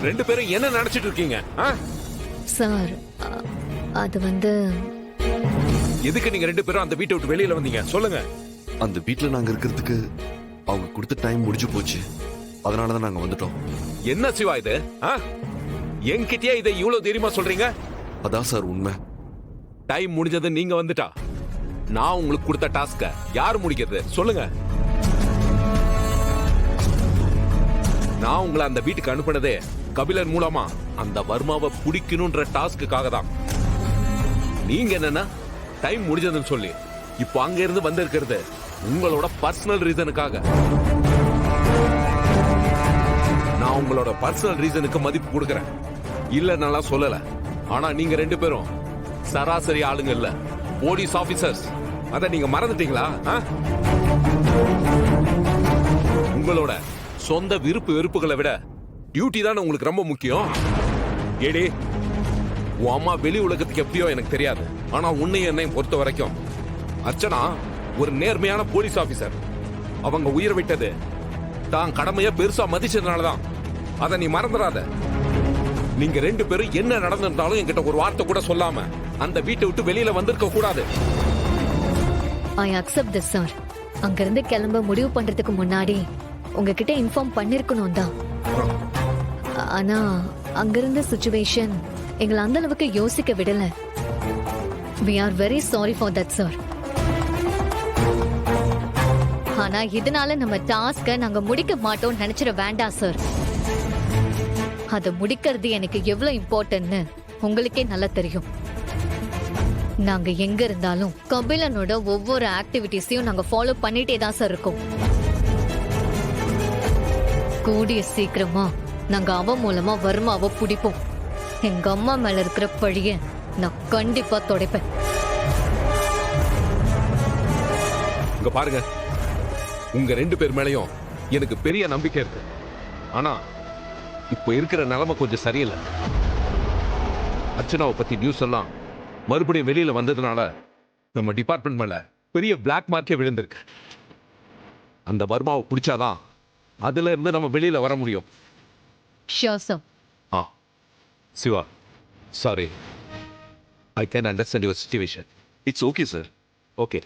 ரெண்டு பேரும் என்ன நினைச்சிட்டு இருக்கீங்க? சார் அது வந்து எதுக்கு நீங்க ரெண்டு பேரும் அந்த வீட்டை விட்டு வெளியில வந்தீங்க சொல்லுங்க. அந்த வீட்டுல நாங்க இருக்கிறதுக்கு அவங்க கொடுத்த டைம் முடிஞ்சு போச்சு. அதனாலதான் நாங்க வந்துட்டோம். என்ன சிவா இது? என்கிட்டயே இதை இவ்வளவு தைரியமா சொல்றீங்க? அதான் சார் உண்மை. டைம் முடிஞ்சது நீங்க வந்துட்டா நான் உங்களுக்கு கொடுத்த டாஸ்க யார் முடிக்கிறது சொல்லுங்க. நான் உங்களை அந்த வீட்டுக்கு அனுப்பினதே கபிலன் மூலமா அந்த வர்மாவை பிடிக்கணும்ன்ற டாஸ்க்குக்காக தான். நீங்க என்னன்னா டைம் முடிஞ்சதுன்னு சொல்லி இப்போ அங்க இருந்து வந்திருக்கிறது உங்களோட பர்சனல் ரீசனுக்காக. நான் உங்களோட பர்சனல் ரீசனுக்கு மதிப்பு கொடுக்கறேன், இல்ல நல்லா சொல்லல. ஆனா நீங்க ரெண்டு பேரும் சராசரி ஆளுங்க இல்ல, போலீஸ் ஆபீசர்ஸ். அத நீங்க மறந்துட்டீங்களா? உங்களோட சொந்த விருப்பு வெறுப்புகளை விட டியூட்டி தானே உங்களுக்கு ரொம்ப முக்கியம். ஏடி, உன் அம்மா வெளி உலகத்துக்கு எப்படியோ எனக்கு தெரியாது. ஆனா உன்னையும் என்னையும் பொறுத்த வரைக்கும் அர்ச்சனா ஒரு நேர்மையான போலீஸ் ஆபீசர். அவங்க உயிரை விட்டது தான் கடமைய பெருசா மதிச்சதுனாலதான். அதை நீ மறந்துடாத. நீங்க ரெண்டு பேரும் என்ன நடந்திருந்தாலும் என்கிட்ட ஒரு வார்த்தை கூட சொல்லாம அந்த வீட்டை விட்டு வெளியில வந்திருக்க கூடாது. I accept this sir. அங்கிருந்து கிளம்ப முடிவு பண்றதுக்கு முன்னாடி உங்ககிட்ட இன்ஃபார்ம் பண்ணிருக்கணும் தான். ஆனா அங்கிருந்த சிச்சுவேஷன் எங்களை அந்த அளவுக்கு யோசிக்க விடல. We are very sorry for that sir. ஆனா இதனால நம்ம டாஸ்க நாங்க முடிக்க மாட்டோம் நினைச்சிட வேண்டாம் சார். அதை முடிக்கிறது எனக்கு எவ்வளவு இம்பார்ட்டன்ட்னு உங்களுக்கே நல்லா தெரியும். நாங்க எங்க இருந்தாலும் கபிலனோட ஒவ்வொரு ஆக்டிவிட்டிஸையும் நாங்க ஃபாலோ பண்ணிட்டே தான் சார் இருக்கோம். கூடிய சீக்கிரமா நாங்க அவன் மூலமா வர்மாவை பிடிப்போம். எங்க அம்மா மேல இருக்கிற பழிய நான் கண்டிப்பா துடைப்பேன். இங்க பாருங்க, உங்க ரெண்டு பேர் மேலயும் எனக்கு பெரிய நம்பிக்கை இருக்கு. ஆனா இப்போ இருக்கிற நிலைமை கொஞ்சம் சரியில்லை. அர்ச்சனாவை பத்தி நியூஸ் எல்லாம் மறுபடியும் வெளியில வந்ததுனால நம்ம டிபார்ட்மெண்ட் மேல பெரிய பிளாக் மார்க்கே விழுந்திருக்கு. அந்த வர்மாவை பிடிச்சாதான் அதுல இருந்து நம்ம வெளியில வர முடியும். Sure sir. Siva, sorry. I can understand your situation. It's okay sir. Okay.